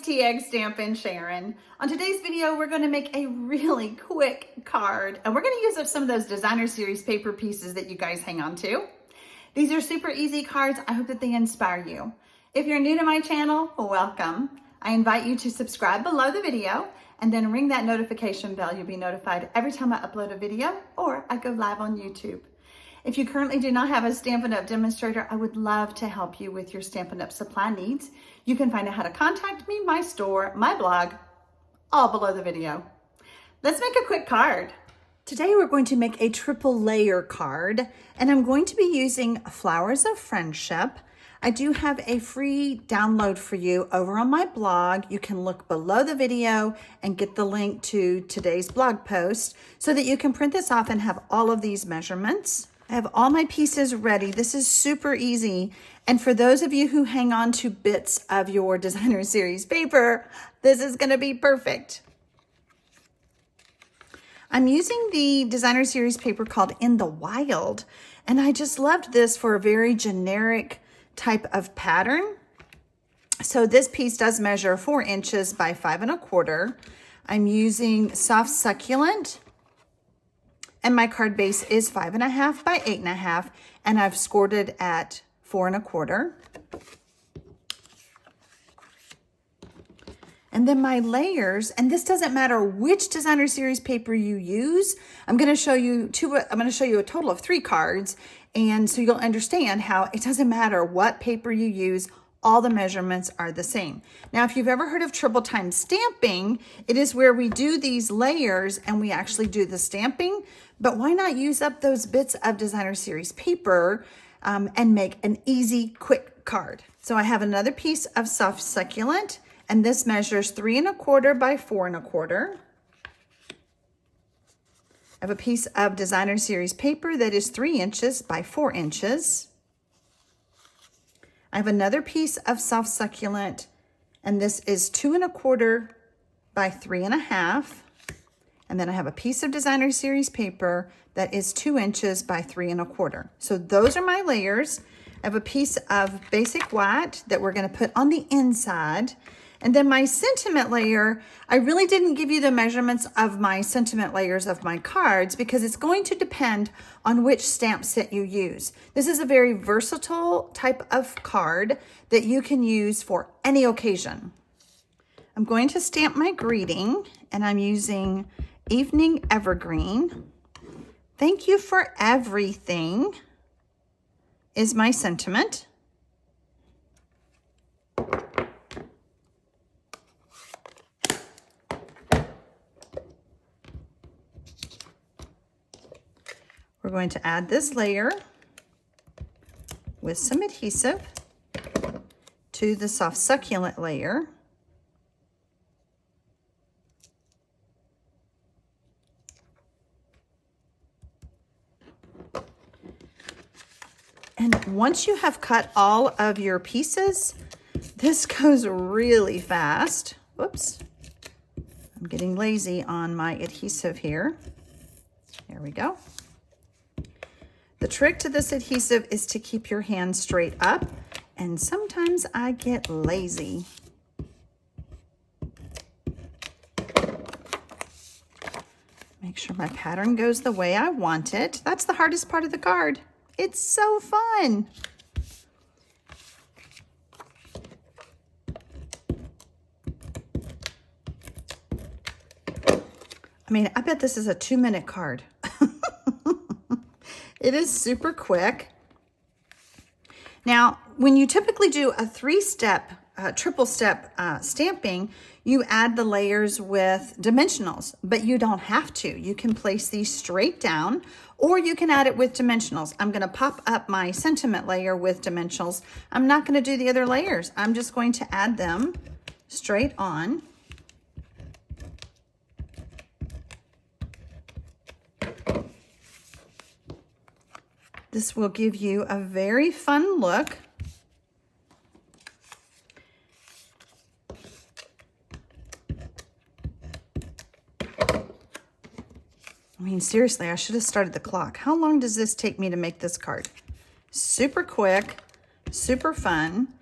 TxStampin, Sharon. On today's video, we're going to make a really quick card, and we're going to use up some of those designer series paper pieces that you guys hang on to. These are super easy cards. I hope that they inspire you. If you're new to my channel, welcome. I invite you to subscribe below the video and then ring that notification bell. You'll be notified every time I upload a video or I go live on YouTube. If you currently do not have a Stampin' Up! Demonstrator, I would love to help you with your Stampin' Up! Supply needs. You can find out how to contact me, my store, my blog, all below the video. Let's make a quick card. Today we're going to make a triple layer card, and I'm going to be using Flowers of Friendship. I do have a free download for you over on my blog. You can look below the video and get the link to today's blog post so that you can print this off and have all of these measurements. I have all my pieces ready. This is super easy. And for those of you who hang on to bits of your designer series paper, this is gonna be perfect. I'm using the designer series paper called In the Wild, and I just loved this for a very generic type of pattern. So this piece does measure 4 inches by 5 1/4. I'm using Soft Succulent, and my card base is 5 1/2 by 8 1/2, and I've scored it at 4 1/4. And then my layers, and this doesn't matter which designer series paper you use. I'm going to show you a total of 3 cards, and so you'll understand how it doesn't matter what paper you use. All the measurements are the same. Now, if you've ever heard of triple time stamping, it is where we do these layers and we actually do the stamping. But why not use up those bits of designer series paper and make an easy, quick card? So I have another piece of Soft Succulent, and this measures 3 1/4 by 4 1/4. I have a piece of designer series paper that is 3 inches by 4 inches. I have another piece of Soft Succulent, and this is 2 1/4 by 3 1/2. And then I have a piece of designer series paper that is 2 inches by 3 1/4. So those are my layers. I have a piece of basic white that we're going to put on the inside. And then my sentiment layer, I really didn't give you the measurements of my sentiment layers of my cards because it's going to depend on which stamp set you use. This is a very versatile type of card that you can use for any occasion. I'm going to stamp my greeting, and I'm using Evening Evergreen. Thank you for everything is my sentiment. We're going to add this layer with some adhesive to the Soft Succulent layer. And once you have cut all of your pieces, this goes really fast. Whoops, I'm getting lazy on my adhesive here. There we go. The trick to this adhesive is to keep your hand straight up, and sometimes I get lazy. Make sure my pattern goes the way I want it. That's the hardest part of the card. It's so fun. I mean, I bet this is a 2-minute card. It is super quick. Now, when you typically do a 3-step, triple step stamping, you add the layers with dimensionals, but you don't have to. You can place these straight down, or you can add it with dimensionals. I'm gonna pop up my sentiment layer with dimensionals. I'm not gonna do the other layers. I'm just going to add them straight on. This will give you a very fun look. I mean, seriously, I should have started the clock. How long does this take me to make this card? Super quick, super fun.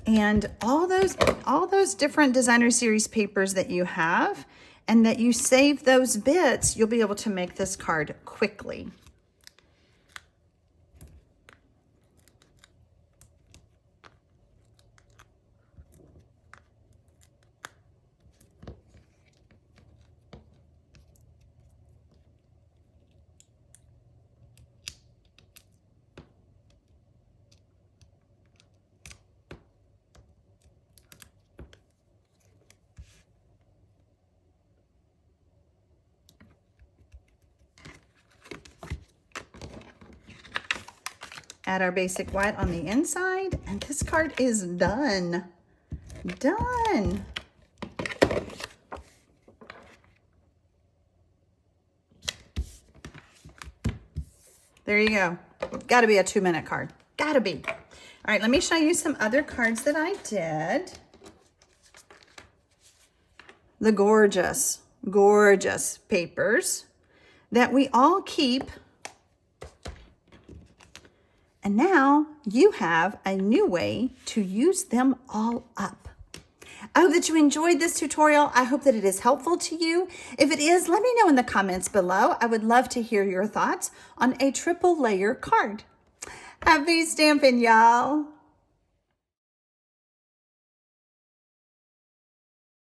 And all those different designer series papers that you have and that you save those bits, you'll be able to make this card quickly. Add our basic white on the inside, and this card is done. Done. There you go. Gotta be a 2-minute card. Gotta be. All right, let me show you some other cards that I did. The gorgeous, gorgeous papers that we all keep. And now you have a new way to use them all up. I hope that you enjoyed this tutorial. I hope that it is helpful to you. If it is, let me know in the comments below. I would love to hear your thoughts on a triple layer card. Happy stamping, y'all.